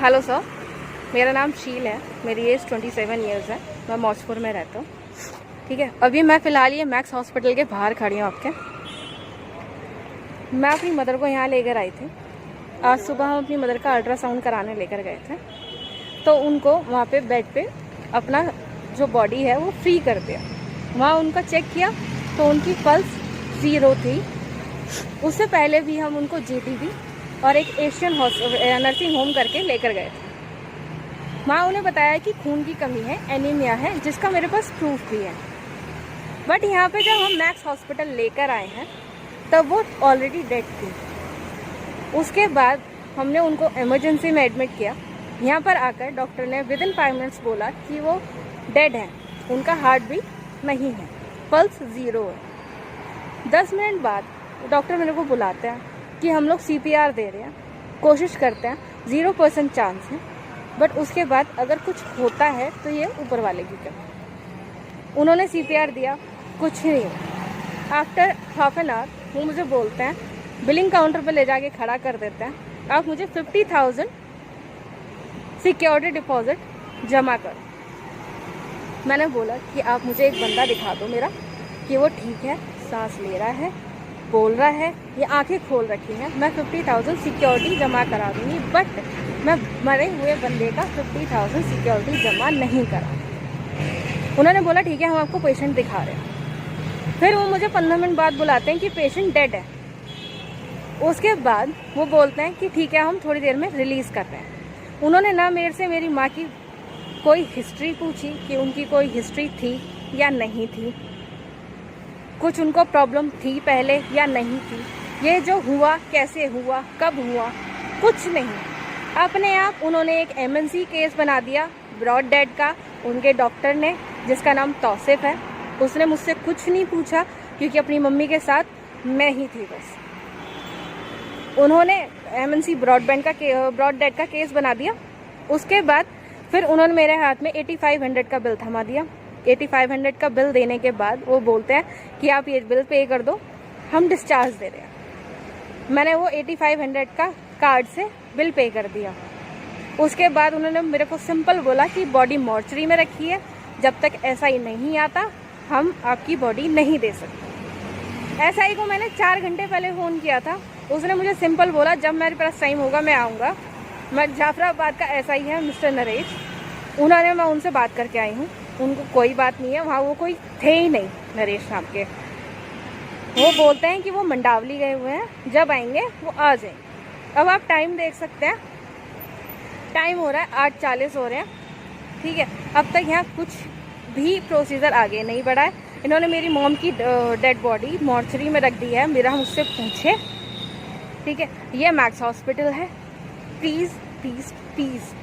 Hello sir, मेरा नाम शील है। मेरी एज 27 ईयर्स है। मैं मौजपुर में रहता हूँ। ठीक है, अभी मैं फ़िलहाल ये मैक्स हॉस्पिटल के बाहर खड़ी हूँ आपके। मैं अपनी मदर को यहाँ लेकर आई थी। आज सुबह हम अपनी मदर का अल्ट्रासाउंड कराने लेकर गए थे, तो उनको वहाँ पे बेड पे अपना जो बॉडी है वो फ्री कर दिया। वहाँ उनका चेक किया तो उनकी पल्स 0 थी। उससे पहले भी हम उनको जीटीबी और एक एशियन नर्सिंग होम करके लेकर गए थे। वहाँ उन्हें बताया कि खून की कमी है, एनीमिया है, जिसका मेरे पास प्रूफ भी है। बट यहाँ पे जब हम मैक्स हॉस्पिटल लेकर आए हैं तब वो ऑलरेडी डेड थी। उसके बाद हमने उनको इमरजेंसी में एडमिट किया। यहाँ पर आकर डॉक्टर ने विदिन 5 मिनट्स बोला कि वो डेड है, उनका हार्ट बीट नहीं है, पल्स 0 है। 10 मिनट बाद डॉक्टर मेरे को बुलाते हैं कि हम लोग CPR दे रहे हैं, कोशिश करते हैं, 0% चांस है, बट उसके बाद अगर कुछ होता है तो ये ऊपर वाले की कमी। उन्होंने CPR दिया, कुछ नहीं। आफ्टर हाफ एन आवर वो मुझे बोलते हैं, बिलिंग काउंटर पर ले जाके खड़ा कर देते हैं, आप मुझे 50,000 सिक्योरिटी डिपॉजिट जमा करो। मैंने बोला कि आप मुझे एक बंदा दिखा दो मेरा कि वो ठीक है, सांस ले रहा है, बोल रहा है, ये आंखें खोल रखी हैं, मैं 50,000 सिक्योरिटी जमा करा दूँगी। बट मैं मरे हुए बंदे का 50,000 सिक्योरिटी जमा नहीं करा। उन्होंने बोला ठीक है, हम आपको पेशेंट दिखा रहे हैं। फिर वो मुझे 15 मिनट बाद बुलाते हैं कि पेशेंट डेड है। उसके बाद वो बोलते हैं कि ठीक है, हम थोड़ी देर में रिलीज़ कर रहे हैं। उन्होंने ना मेरे से मेरी माँ की कोई हिस्ट्री पूछी कि उनकी कोई हिस्ट्री थी या नहीं थी, कुछ उनको प्रॉब्लम थी पहले या नहीं थी, ये जो हुआ कैसे हुआ, कब हुआ, कुछ नहीं। अपने आप उन्होंने एक MNC केस बना दिया ब्रॉड डेड का। उनके डॉक्टर ने, जिसका नाम तौसीफ है, उसने मुझसे कुछ नहीं पूछा क्योंकि अपनी मम्मी के साथ मैं ही थी बस। उन्होंने MNC ब्रॉड डेड का केस बना दिया। उसके बाद फिर उन्होंने मेरे हाथ में 8500 का बिल थमा दिया। 8500 का बिल देने के बाद वो बोलते हैं कि आप ये बिल पे कर दो, हम डिस्चार्ज दे रहे हैं। मैंने वो 8500 का कार्ड से बिल पे कर दिया। उसके बाद उन्होंने मेरे को सिंपल बोला कि बॉडी मॉर्चरी में रखी है, जब तक SI नहीं आता हम आपकी बॉडी नहीं दे सकते। SI को मैंने 4 घंटे पहले फ़ोन किया था। उसने मुझे सिंपल बोला जब मेरे पास टाइम होगा मैं आऊँगा। मैं जाफराबाद का SI है मिस्टर नरेश, मैं उनसे बात करके आई हूँ। उनको कोई बात नहीं है, वहाँ वो कोई थे ही नहीं नरेश नाम के। वो बोलते हैं कि वो मंडावली गए हुए हैं, जब आएंगे वो आ जाएंगे। अब आप टाइम देख सकते हैं, टाइम हो रहा है 8:40 हो रहे हैं। ठीक है, अब तक यहाँ कुछ भी प्रोसीजर आगे नहीं बढ़ा है। इन्होंने मेरी मॉम की डेड बॉडी मॉर्चरी में रख दी है, मेरा मुझसे पूछे। ठीक है, ये मैक्स हॉस्पिटल है। Please please please